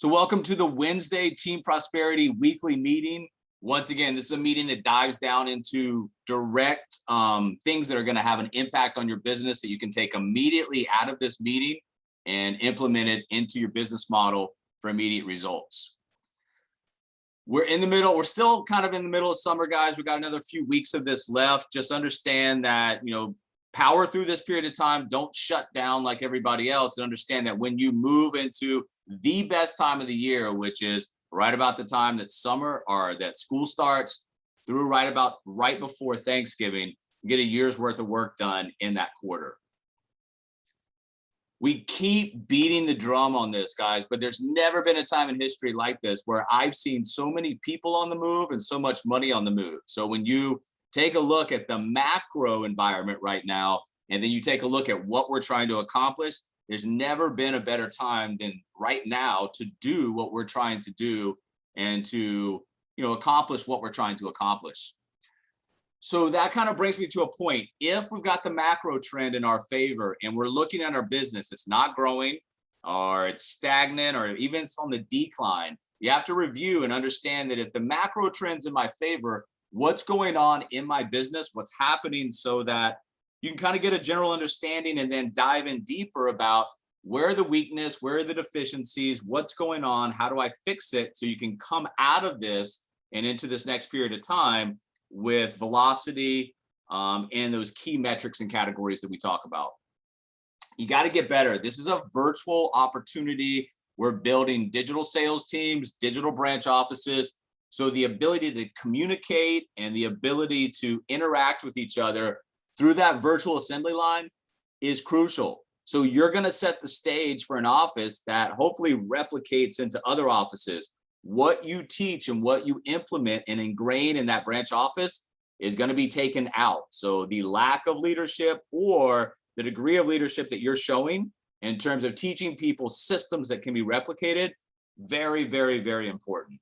So welcome to the Wednesday Team Prosperity Weekly Meeting. Once again, this is a meeting that dives down into direct things that are going to have an impact on your business that you can take immediately out of this meeting and implement it into your business model for immediate results. We're still kind of in the middle of summer, guys. We got another few weeks of this left. Just understand that, power through this period of time. Don't shut down like everybody else, and understand that when you move into the best time of the year, which is right about the time that summer or that school starts through right before Thanksgiving, you get a year's worth of work done in that quarter. We keep beating the drum on this, guys, but there's never been a time in history like this where I've seen so many people on the move and so much money on the move. So when you take a look at the macro environment right now, and then you take a look at what we're trying to accomplish, there's never been a better time than right now to do what we're trying to do and to, accomplish what we're trying to accomplish. So that kind of brings me to a point. If we've got the macro trend in our favor and we're looking at our business, it's not growing or it's stagnant or even it's on the decline, you have to review and understand that if the macro trend's in my favor, what's going on in my business, what's happening, so that you can kind of get a general understanding and then dive in deeper about where are the weakness, where are the deficiencies, what's going on, how do I fix it, so you can come out of this and into this next period of time with velocity and those key metrics and categories that we talk about. You got to get better. This is a virtual opportunity. We're building digital sales teams, digital branch offices. So the ability to communicate and the ability to interact with each other through that virtual assembly line is crucial. So you're going to set the stage for an office that hopefully replicates into other offices. What you teach and what you implement and ingrain in that branch office is going to be taken out. So the lack of leadership or the degree of leadership that you're showing in terms of teaching people systems that can be replicated, very, very, very important.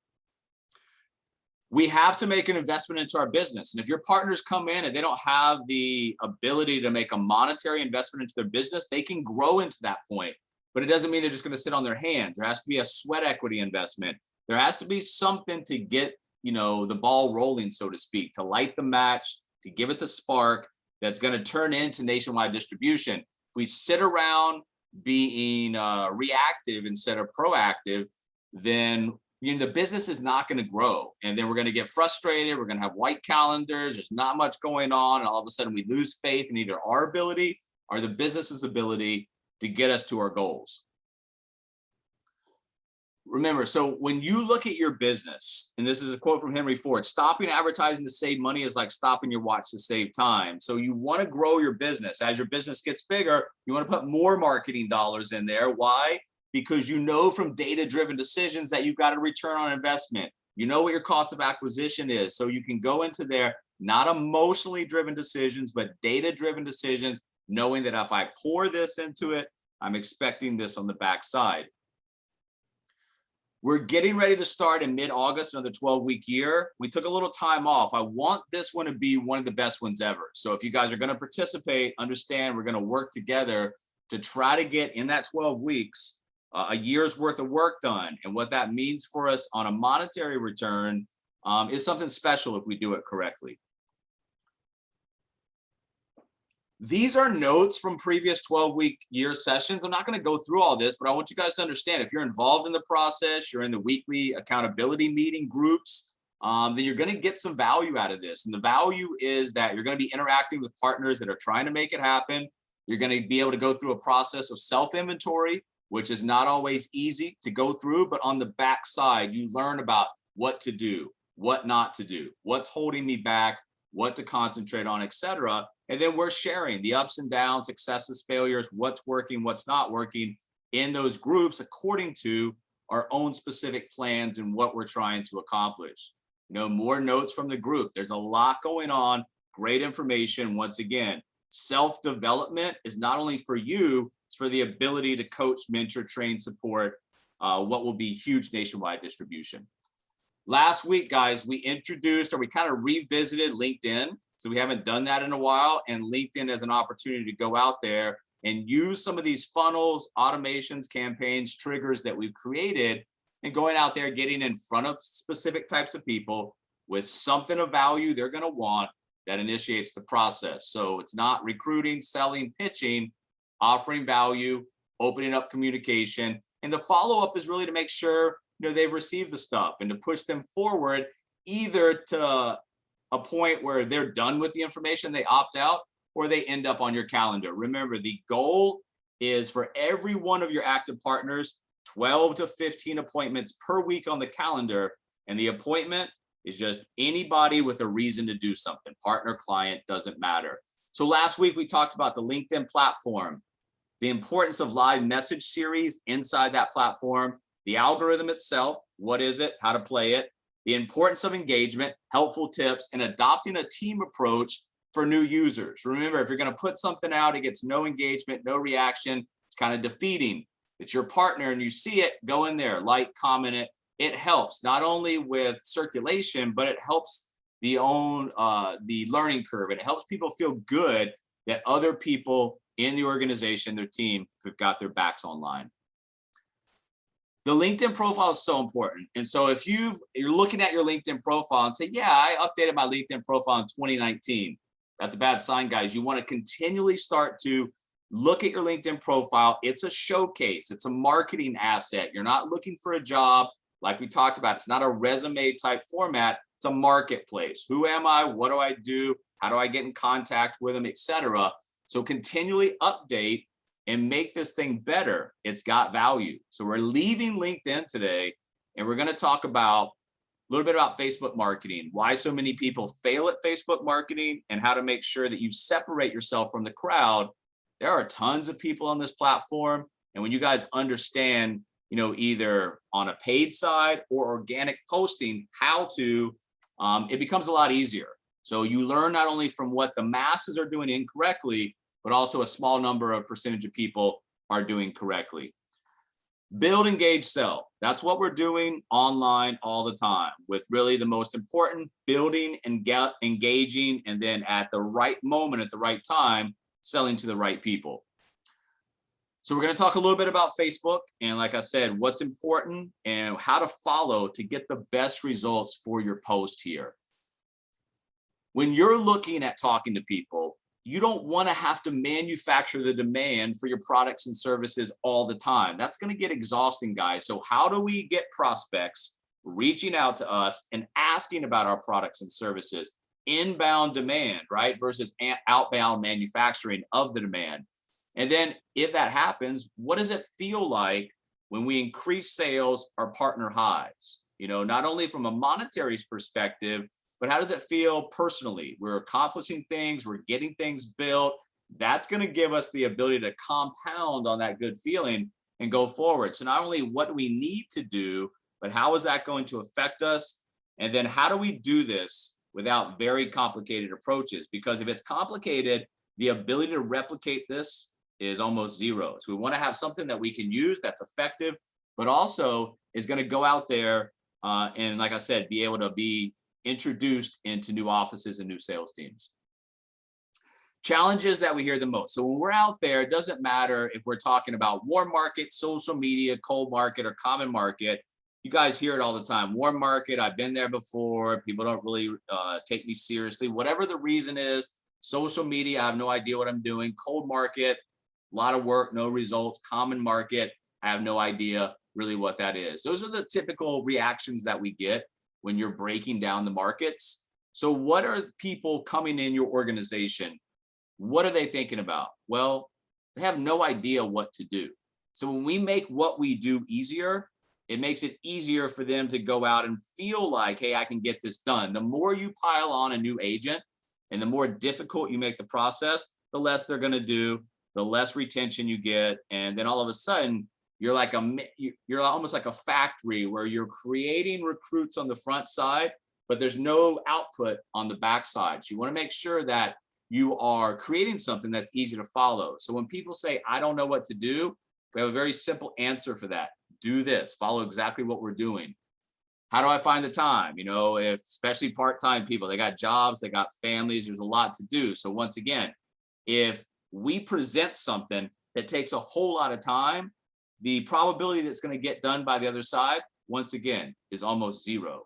We have to make an investment into our business. And if your partners come in and they don't have the ability to make a monetary investment into their business, they can grow into that point. But it doesn't mean they're just going to sit on their hands. There has to be a sweat equity investment. There has to be something to get, the ball rolling, so to speak, to light the match, to give it the spark that's going to turn into nationwide distribution. If we sit around being reactive instead of proactive, then the business is not going to grow. And then we're going to get frustrated. We're going to have white calendars. There's not much going on. And all of a sudden we lose faith in either our ability or the business's ability to get us to our goals. Remember, so when you look at your business, and this is a quote from Henry Ford, stopping advertising to save money is like stopping your watch to save time. So you want to grow your business. As your business gets bigger, you want to put more marketing dollars in there. Why? Because from data-driven decisions that you've got a return on investment. You know what your cost of acquisition is. So you can go into there, not emotionally driven decisions, but data-driven decisions, knowing that if I pour this into it, I'm expecting this on the backside. We're getting ready to start in mid-August, another 12-week year. We took a little time off. I want this one to be one of the best ones ever. So if you guys are going to participate, understand we're going to work together to try to get in that 12 weeks a year's worth of work done. And what that means for us on a monetary return is something special if we do it correctly. These are notes from previous 12-week year sessions. I'm not going to go through all this, but I want you guys to understand if you're involved in the process, you're in the weekly accountability meeting groups, then you're going to get some value out of this. And the value is that you're going to be interacting with partners that are trying to make it happen. You're going to be able to go through a process of self-inventory, which is not always easy to go through, but on the backside, you learn about what to do, what not to do, what's holding me back, what to concentrate on, etc. And then we're sharing the ups and downs, successes, failures, what's working, what's not working in those groups according to our own specific plans and what we're trying to accomplish. More notes from the group. There's a lot going on, great information. Once again, self-development is not only for you, it's for the ability to coach, mentor, train, support what will be huge nationwide distribution. Last week, guys, we introduced, or we kind of revisited LinkedIn. So we haven't done that in a while, and LinkedIn as an opportunity to go out there and use some of these funnels, automations, campaigns, triggers that we've created and going out there, getting in front of specific types of people with something of value they're going to want that initiates the process. So it's not recruiting, selling, pitching, offering value, opening up communication. And the follow-up is really to make sure, they've received the stuff and to push them forward, either to a point where they're done with the information, they opt out, or they end up on your calendar. Remember, the goal is for every one of your active partners, 12 to 15 appointments per week on the calendar. And the appointment is just anybody with a reason to do something. Partner, client, doesn't matter. So last week we talked about the LinkedIn platform, the importance of live message series inside that platform, the algorithm itself, what is it, how to play it, the importance of engagement, helpful tips, and adopting a team approach for new users. Remember, if you're going to put something out, it gets no engagement, no reaction, it's kind of defeating. It's your partner and you see it, go in there, like, comment it. It helps not only with circulation, but it helps the learning curve. And it helps people feel good that other people in the organization, their team, have got their backs online. The LinkedIn profile is so important. And so if you're looking at your LinkedIn profile and say, yeah, I updated my LinkedIn profile in 2019. That's a bad sign, guys. You want to continually start to look at your LinkedIn profile. It's a showcase. It's a marketing asset. You're not looking for a job like we talked about. It's not a resume type format. It's a marketplace. Who am I? What do I do? How do I get in contact with them, etc. So continually update and make this thing better. It's got value. So we're leaving LinkedIn today, and we're going to talk about a little bit about Facebook marketing, why so many people fail at Facebook marketing, and how to make sure that you separate yourself from the crowd. There are tons of people on this platform. And when you guys understand, either on a paid side or organic posting, how to, it becomes a lot easier. So you learn not only from what the masses are doing incorrectly, but also a small number of percentage of people are doing correctly. Build, engage, sell. That's what we're doing online all the time, with really the most important, building and engaging, and then at the right moment, at the right time, selling to the right people. So we're going to talk a little bit about Facebook, and like I said, what's important and how to follow to get the best results for your post here. When you're looking at talking to people, you don't want to have to manufacture the demand for your products and services all the time. That's going to get exhausting, guys. So how do we get prospects reaching out to us and asking about our products and services? Inbound demand, right? Versus outbound manufacturing of the demand. And then if that happens, what does it feel like when we increase sales or partner highs? Not only from a monetary perspective, but how does it feel personally? We're accomplishing things, we're getting things built. That's going to give us the ability to compound on that good feeling and go forward. So not only what do we need to do, but how is that going to affect us? And then how do we do this without very complicated approaches? Because if it's complicated, the ability to replicate this is almost zero. So we want to have something that we can use that's effective, but also is going to go out there and, like I said, be able to be introduced into new offices and new sales teams. Challenges that we hear the most. So when we're out there, it doesn't matter if we're talking about warm market, social media, cold market, or common market. You guys hear it all the time. Warm market, I've been there before. People don't really take me seriously. Whatever the reason is, social media, I have no idea what I'm doing. Cold market, a lot of work, no results. Common market, I have no idea really what that is. Those are the typical reactions that we get when you're breaking down the markets. So what are people coming in your organization? What are they thinking about? Well, they have no idea what to do. So when we make what we do easier, it makes it easier for them to go out and feel like, hey, I can get this done. The more you pile on a new agent and the more difficult you make the process, the less they're going to do, the less retention you get. And then all of a sudden, you're almost like a factory where you're creating recruits on the front side, but there's no output on the back side. So you want to make sure that you are creating something that's easy to follow. So when people say, I don't know what to do, we have a very simple answer for that. Do this, follow exactly what we're doing. How do I find the time? If especially part-time people, they got jobs, they got families, there's a lot to do. So once again, if we present something that takes a whole lot of time, the probability that's going to get done by the other side once again, is almost zero.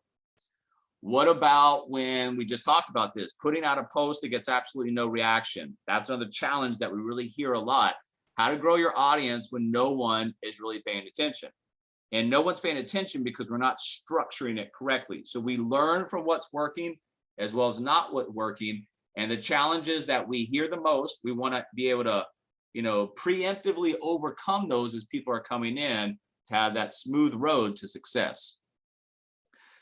What about when we just talked about this, putting out a post that gets absolutely no reaction? That's another challenge that we really hear a lot. How to grow your audience when no one is really paying attention. And no one's paying attention because we're not structuring it correctly. So we learn from what's working as well as not what's working. And the challenges that we hear the most, we want to be able to, preemptively overcome those as people are coming in to have that smooth road to success.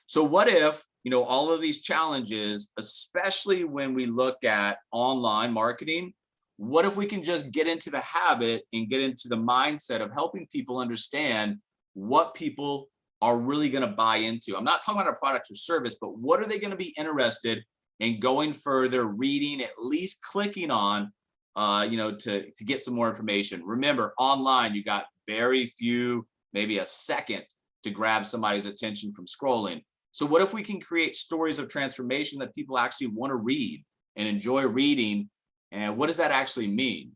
So what if, all of these challenges, especially when we look at online marketing, what if we can just get into the habit and get into the mindset of helping people understand what people are really going to buy into? I'm not talking about a product or service, but what are they going to be interested in going further, reading, at least clicking on, to get some more information. Remember, online, you got very few, maybe a second to grab somebody's attention from scrolling. So what if we can create stories of transformation that people actually want to read and enjoy reading? And what does that actually mean?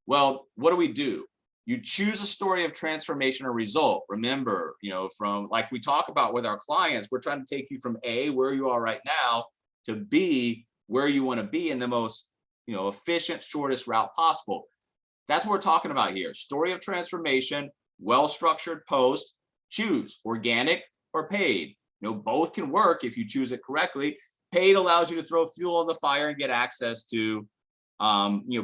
Well, what do? You choose a story of transformation or result. Remember, from like we talk about with our clients, we're trying to take you from A, where you are right now, to B, where you want to be in the most, efficient, shortest route possible. That's what we're talking about here. Story of transformation, well-structured post, choose organic or paid. Both can work if you choose it correctly. Paid allows you to throw fuel on the fire and get access to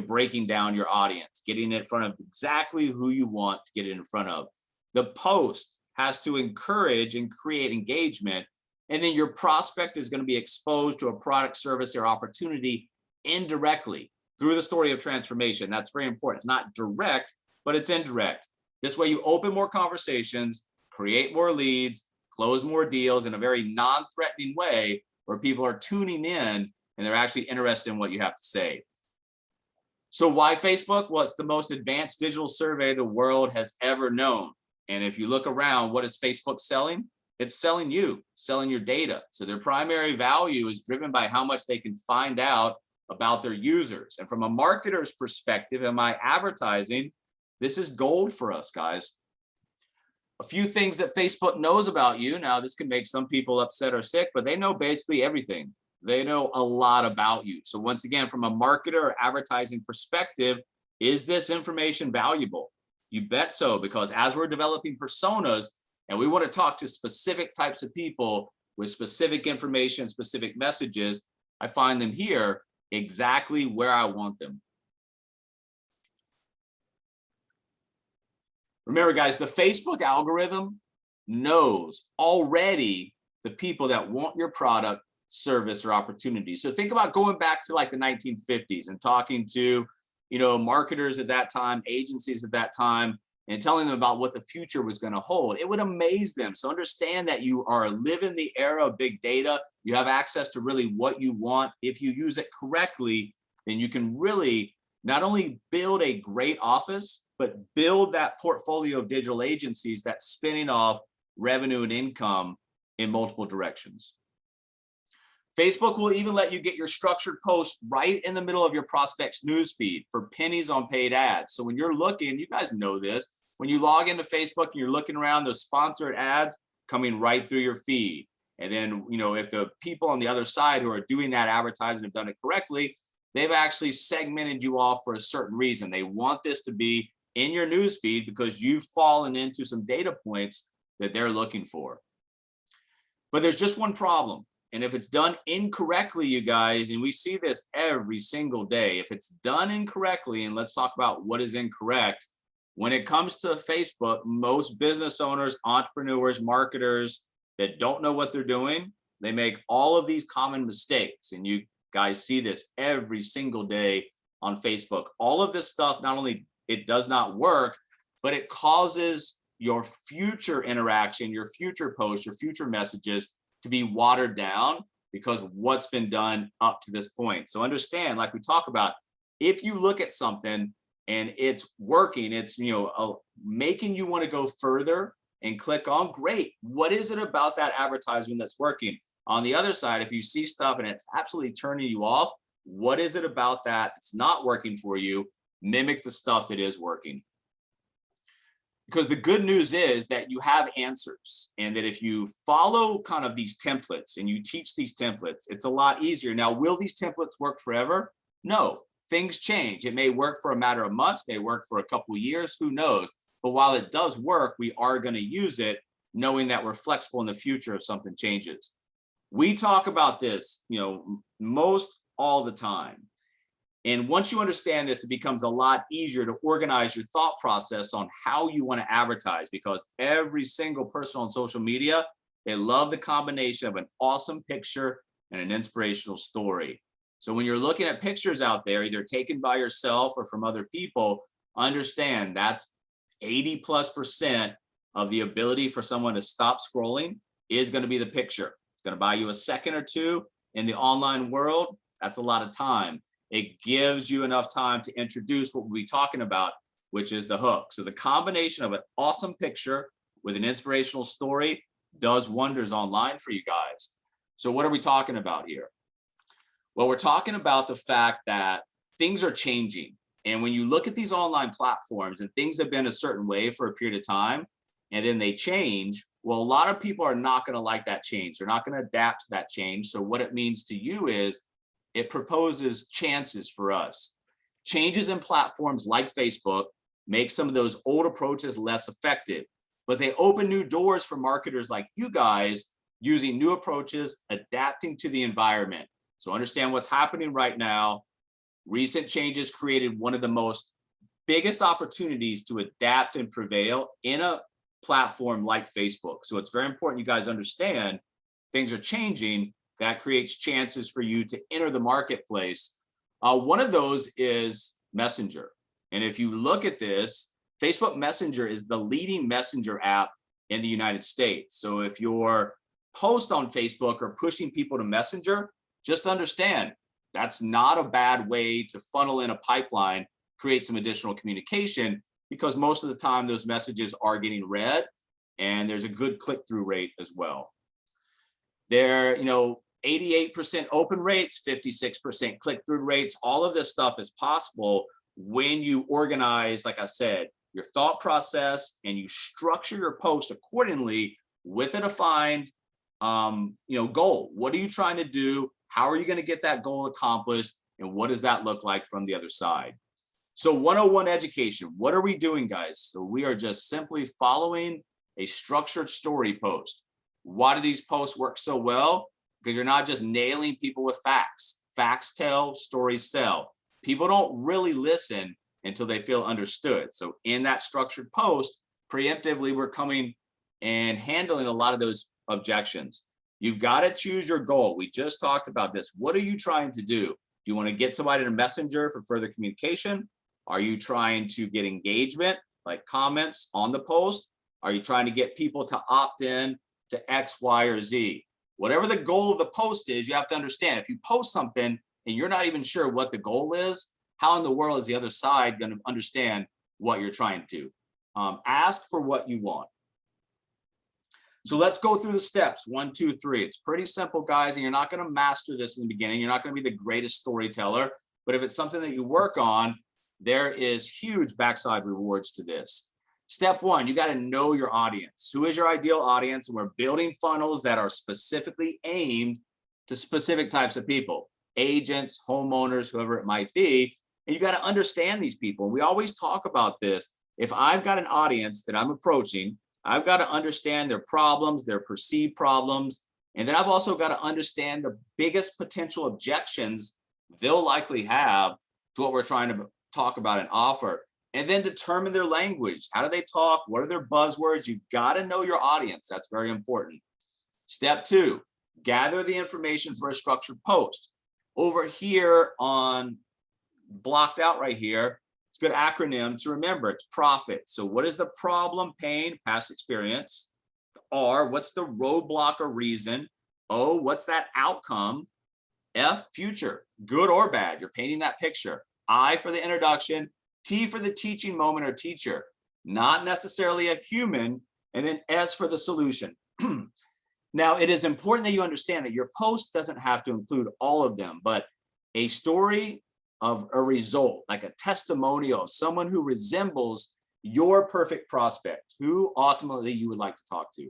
breaking down your audience, getting it in front of exactly who you want to get it in front of. The post has to encourage and create engagement. And then your prospect is going to be exposed to a product, service, or opportunity indirectly through the story of transformation. That's very important. It's not direct, but it's indirect. This way you open more conversations, create more leads, close more deals in a very non-threatening way where people are tuning in and they're actually interested in what you have to say. So why Facebook? Well, it's the most advanced digital survey the world has ever known. And if you look around, what is Facebook selling? It's selling you, selling your data. So their primary value is driven by how much they can find out about their users. And from a marketer's perspective, am I advertising? This is gold for us, guys. A few things that Facebook knows about you. Now, this can make some people upset or sick, but they know basically everything. They know a lot about you. So once again, from a marketer or advertising perspective, is this information valuable? You bet so, because as we're developing personas and we want to talk to specific types of people with specific information, specific messages, I find them here exactly where I want them. Remember, guys, the Facebook algorithm knows already the people that want your product, service, or opportunity. So think about going back to like the 1950s and talking to, marketers at that time, agencies at that time, and telling them about what the future was going to hold. It would amaze them. So understand that you are living the era of big data. You have access to really what you want. If you use it correctly, then you can really not only build a great office, but build that portfolio of digital agencies that's spinning off revenue and income in multiple directions. Facebook will even let you get your structured posts right in the middle of your prospect's newsfeed for pennies on paid ads. So when you're looking, you guys know this, when you log into Facebook and you're looking around, those sponsored ads coming right through your feed. And then, if the people on the other side who are doing that advertising have done it correctly, they've actually segmented you off for a certain reason. They want this to be in your newsfeed because you've fallen into some data points that they're looking for. But there's just one problem. And if it's done incorrectly, you guys, and we see this every single day, if it's done incorrectly, and let's talk about what is incorrect, when it comes to Facebook, most business owners, entrepreneurs, marketers that don't know what they're doing, they make all of these common mistakes. And you guys see this every single day on Facebook. All of this stuff, not only it does not work, but it causes your future interaction, your future posts, your future messages to be watered down because of what's been done up to this point. So understand, like we talk about, if you look at something and it's working, it's making you want to go further and click on, great. What is it about that advertisement that's working? On the other side, if you see stuff and it's absolutely turning you off, what is it about that that's not working for you? Mimic the stuff that is working. Because the good news is that you have answers, and that if you follow kind of these templates and you teach these templates, it's a lot easier. Now, will these templates work forever? No, things change. It may work for a matter of months, may work for a couple of years, who knows? But while it does work, we are going to use it knowing that we're flexible in the future if something changes. We talk about this, most all the time. And once you understand this, it becomes a lot easier to organize your thought process on how you want to advertise, because every single person on social media, they love the combination of an awesome picture and an inspirational story. So when you're looking at pictures out there, either taken by yourself or from other people, understand that's 80+% of the ability for someone to stop scrolling is going to be the picture. It's going to buy you a second or two in the online world. That's a lot of time. It gives you enough time to introduce what we'll be talking about, which is the hook. So the combination of an awesome picture with an inspirational story does wonders online for you guys. So what are we talking about here? Well, we're talking about the fact that things are changing. And when you look at these online platforms and things have been a certain way for a period of time, and then they change, well, a lot of people are not going to like that change. They're not going to adapt to that change. So what it means to you is it proposes chances for us. Changes in platforms like Facebook make some of those old approaches less effective, but they open new doors for marketers like you guys using new approaches, adapting to the environment. So understand what's happening right now. Recent changes created one of the most biggest opportunities to adapt and prevail in a platform like Facebook. So it's very important you guys understand things are changing. That creates chances for you to enter the marketplace. One of those is Messenger. And if you look at this, Facebook Messenger is the leading messenger app in the United States. So if your post on Facebook are pushing people to Messenger, just understand that's not a bad way to funnel in a pipeline, create some additional communication, because most of the time those messages are getting read and there's a good click-through rate as well. There, 88% open rates, 56% click-through rates. All of this stuff is possible when you organize, like I said, your thought process and you structure your post accordingly with a defined goal. What are you trying to do? How are you going to get that goal accomplished? And what does that look like from the other side? So 101 education, what are we doing, guys? So we are just simply following a structured story post. Why do these posts work so well? Because you're not just nailing people with facts. Facts tell, stories sell. People don't really listen until they feel understood. So in that structured post, preemptively, we're coming and handling a lot of those objections. You've got to choose your goal. We just talked about this. What are you trying to do? Do you want to get somebody to Messenger for further communication? Are you trying to get engagement, like comments on the post? Are you trying to get people to opt in to X, Y, or Z? Whatever the goal of the post is, you have to understand. If you post something and you're not even sure what the goal is, how in the world is the other side going to understand what you're trying to do? Ask for what you want. So let's go through the steps, 1, 2, 3. It's pretty simple, guys, and you're not going to master this in the beginning. You're not going to be the greatest storyteller, but if it's something that you work on, there is huge backside rewards to this. Step 1, you got to know your audience. Who is your ideal audience? And we're building funnels that are specifically aimed to specific types of people, agents, homeowners, whoever it might be. And you got to understand these people. We always talk about this. If I've got an audience that I'm approaching, I've got to understand their problems, their perceived problems. And then I've also got to understand the biggest potential objections they'll likely have to what we're trying to talk about and offer. And then determine their language. How do they talk? What are their buzzwords? You've got to know your audience. That's very important. Step 2, gather the information for a structured post. Over here on blocked out right here, it's a good acronym to remember. It's profit. So what is the problem, pain, past experience? R, what's the roadblock or reason? O, what's that outcome? F, future, good or bad. You're painting that picture. I for the introduction. T for the teaching moment or teacher, not necessarily a human, and then S for the solution. Now, it is important that you understand that your post doesn't have to include all of them, but a story of a result, like a testimonial of someone who resembles your perfect prospect, who ultimately you would like to talk to.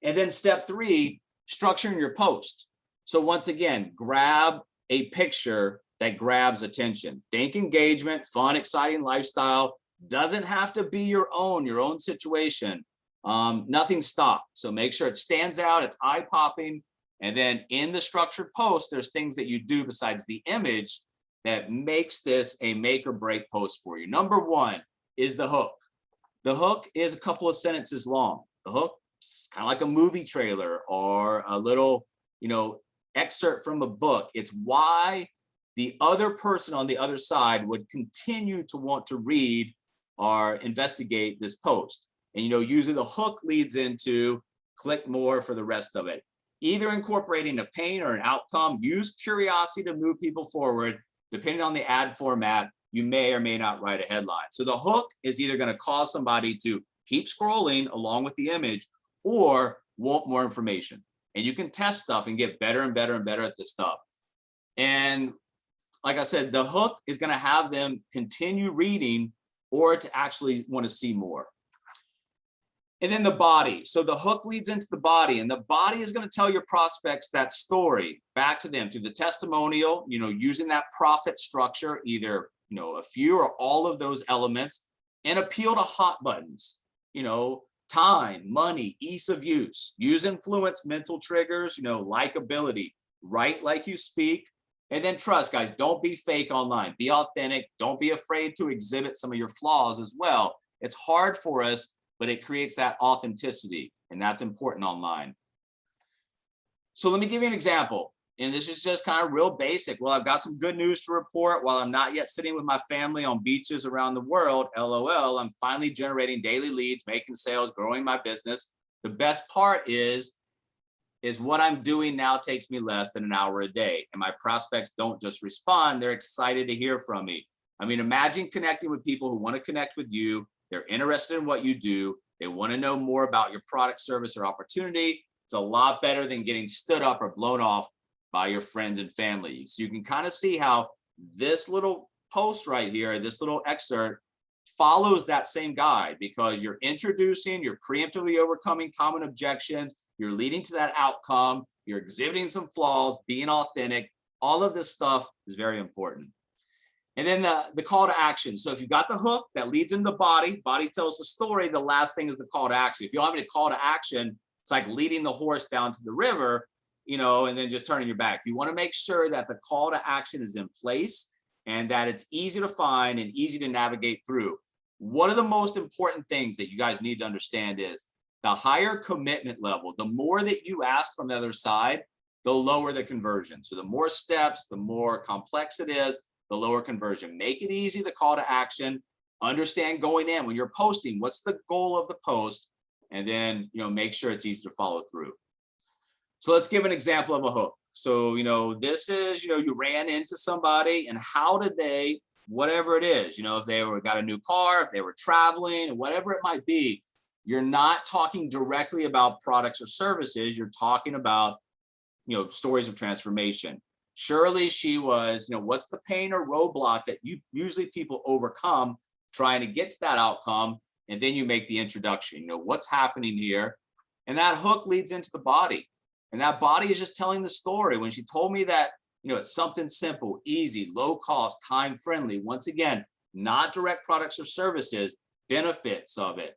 And then step 3, structuring your post. So once again, grab a picture that grabs attention. Think engagement, fun, exciting lifestyle. Doesn't have to be your own situation. Nothing stopped. So make sure it stands out, it's eye-popping. And then in the structured post, there's things that you do besides the image that makes this a make or break post for you. Number 1 is the hook. The hook is a couple of sentences long. The hook is kind of like a movie trailer or a little, excerpt from a book. It's why the other person on the other side would continue to want to read or investigate this post. And usually the hook leads into click more for the rest of it. Either incorporating a pain or an outcome. Use curiosity to move people forward. Depending on the ad format, you may or may not write a headline. So the hook is either going to cause somebody to keep scrolling along with the image or want more information. And you can test stuff and get better and better and better at this stuff. And like I said, the hook is going to have them continue reading or to actually want to see more. And then the body. So the hook leads into the body, and the body is going to tell your prospects that story back to them through the testimonial, using that profit structure, either, a few or all of those elements, and appeal to hot buttons, time, money, ease of use, use influence, mental triggers, likability, write like you speak, and then trust, guys. Don't be fake online. Be authentic. Don't be afraid to exhibit some of your flaws as well. It's hard for us, but it creates that authenticity, and that's important online. So let me give you an example, and this is just kind of real basic. Well, I've got some good news to report. While I'm not yet sitting with my family on beaches around the world, LOL, I'm finally generating daily leads, making sales, growing my business. The best part is what I'm doing now takes me less than an hour a day, and my prospects don't just respond, they're excited to hear from me. I mean, imagine connecting with people who want to connect with you. They're interested in what you do. They want to know more about your product, service, or opportunity. It's a lot better than getting stood up or blown off by your friends and family. So you can kind of see how this little post right here, this little excerpt, follows that same guide, because you're introducing, you're preemptively overcoming common objections, you're leading to that outcome, you're exhibiting some flaws, being authentic. All of this stuff is very important. And then the call to action. So if you've got the hook that leads into the body tells the story, the last thing is the call to action. If you don't have any call to action, it's like leading the horse down to the river, and then just turning your back. You want to make sure that the call to action is in place and that it's easy to find and easy to navigate through. One of the most important things that you guys need to understand is the higher commitment level, the more that you ask from the other side, the lower the conversion. So the more steps, the more complex it is, the lower conversion. Make it easy, the call to action. Understand going in when you're posting, what's the goal of the post, and then make sure it's easy to follow through. So let's give an example of a hook. So this is you ran into somebody, and how did they, whatever it is, if they got a new car, if they were traveling, whatever it might be, you're not talking directly about products or services. You're talking about stories of transformation. Surely she was, what's the pain or roadblock that usually people overcome trying to get to that outcome? And then you make the introduction, what's happening here? And that hook leads into the body. And that body is just telling the story. When she told me that, it's something simple, easy, low cost, time friendly. Once again, not direct products or services, benefits of it.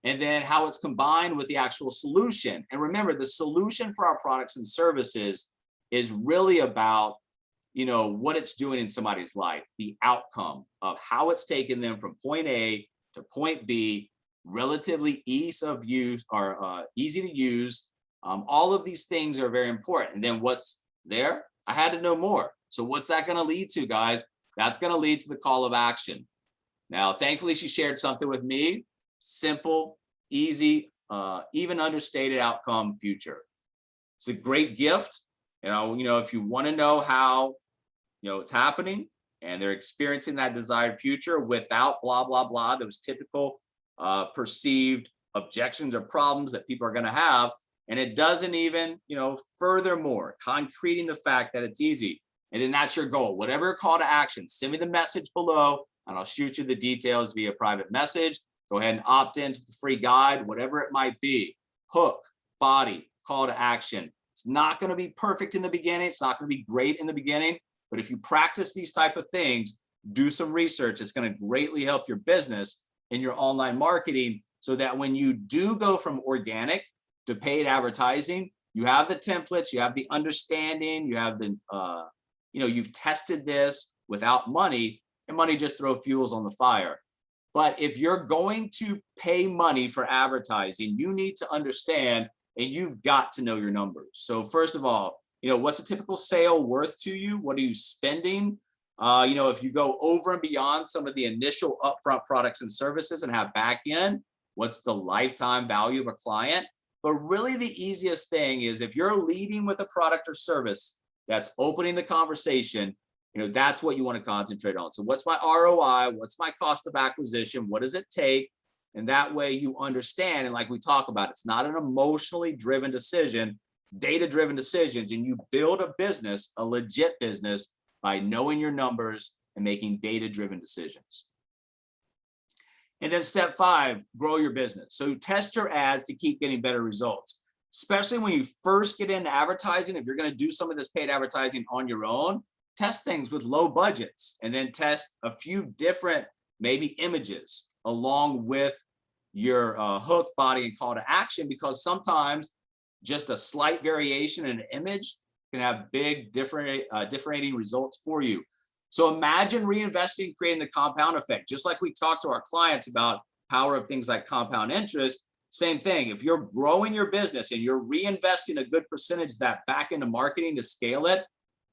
And then how it's combined with the actual solution. And remember, the solution for our products and services is really about, what it's doing in somebody's life, the outcome of how it's taken them from point A to point B, relatively ease of use or easy to use. All of these things are very important. And then what's there? I had to know more. So what's that going to lead to, guys? That's going to lead to the call of action. Now, thankfully, she shared something with me. Simple, easy, even understated outcome future. It's a great gift. If you want to know how, it's happening and they're experiencing that desired future without blah, blah, blah, those typical perceived objections or problems that people are going to have. And it doesn't even, furthermore, concreting the fact that it's easy. And then that's your goal. Whatever call to action, send me the message below and I'll shoot you the details via private message. Go ahead and opt into the free guide, whatever it might be. Hook, body, call to action. It's not going to be perfect in the beginning. It's not going to be great in the beginning, but if you practice these type of things, do some research, it's going to greatly help your business in your online marketing, so that when you do go from organic to paid advertising, you have the templates, you have the understanding, you have the, you've tested this without money, and money just throw fuels on the fire. But if you're going to pay money for advertising, you need to understand, and you've got to know your numbers. So first of all, what's a typical sale worth to you? What are you spending? If you go over and beyond some of the initial upfront products and services and have back end, what's the lifetime value of a client? But really the easiest thing is, if you're leading with a product or service that's opening the conversation, that's what you want to concentrate on. So what's my ROI? What's my cost of acquisition? What does it take? And that way you understand, and like we talk about, it's not an emotionally driven decision, data-driven decisions, and you build a business, a legit business, by knowing your numbers and making data-driven decisions. And then step 5, grow your business. So test your ads to keep getting better results, especially when you first get into advertising. If you're going to do some of this paid advertising on your own, test things with low budgets, and then test a few different maybe images along with your hook, body, and call to action, because sometimes just a slight variation in an image can have big differentiating results for you. So imagine reinvesting, creating the compound effect, just like we talked to our clients about power of things like compound interest. Same thing. If you're growing your business and you're reinvesting a good percentage of that back into marketing to scale it,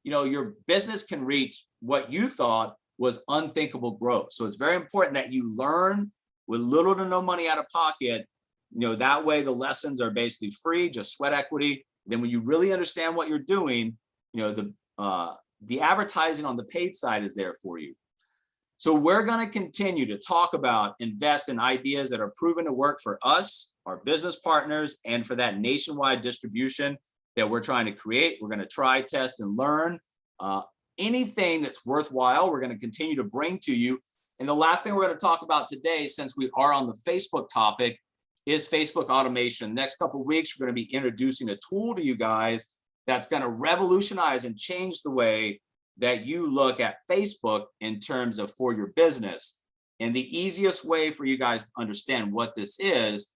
your business can reach what you thought was unthinkable growth. So it's very important that you learn with little to no money out of pocket. That way the lessons are basically free, just sweat equity. Then when you really understand what you're doing, the advertising on the paid side is there for you. So we're going to continue to talk about, invest in ideas that are proven to work for us, our business partners, and for that nationwide distribution that we're trying to create. We're going to try, test, and learn. Anything that's worthwhile, we're going to continue to bring to you. And the last thing we're going to talk about today, since we are on the Facebook topic, is Facebook automation. Next couple of weeks, we're going to be introducing a tool to you guys that's going to revolutionize and change the way that you look at Facebook in terms of for your business. And the easiest way for you guys to understand what this is,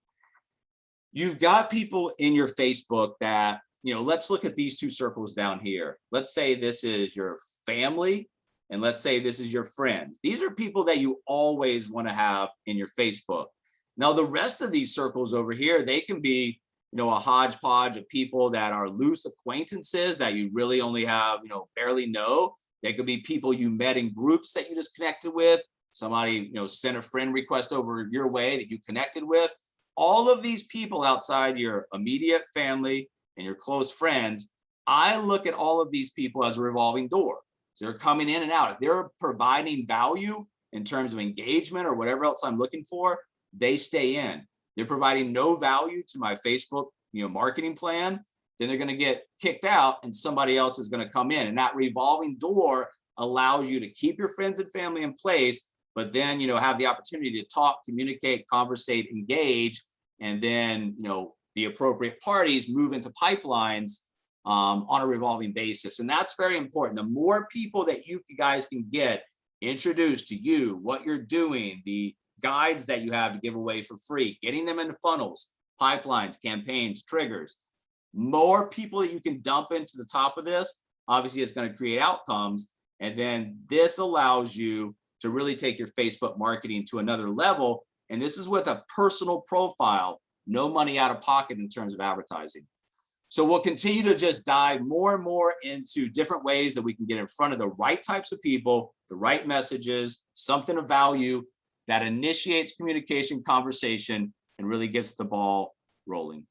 you've got people in your Facebook that, let's look at these two circles down here. Let's say this is your family, and let's say this is your friends. These are people that you always want to have in your Facebook. Now, the rest of these circles over here, they can be, a hodgepodge of people that are loose acquaintances that you really only have, barely know. They could be people you met in groups that you just connected with. Somebody, sent a friend request over your way that you connected with. All of these people outside your immediate family and your close friends, I look at all of these people as a revolving door. So they're coming in and out. If they're providing value in terms of engagement or whatever else I'm looking for, they stay in. They're providing no value to my Facebook, marketing plan, then they're going to get kicked out and somebody else is going to come in. And that revolving door allows you to keep your friends and family in place, but then, have the opportunity to talk, communicate, conversate, engage, and then, the appropriate parties move into pipelines on a revolving basis. And that's very important. The more people that you guys can get introduced to you, what you're doing, the guides that you have to give away for free, getting them into funnels, pipelines, campaigns, triggers, more people that you can dump into the top of this, obviously it's going to create outcomes. And then this allows you to really take your Facebook marketing to another level. And this is with a personal profile, no money out of pocket in terms of advertising. So we'll continue to just dive more and more into different ways that we can get in front of the right types of people, the right messages, something of value that initiates communication, conversation, and really gets the ball rolling.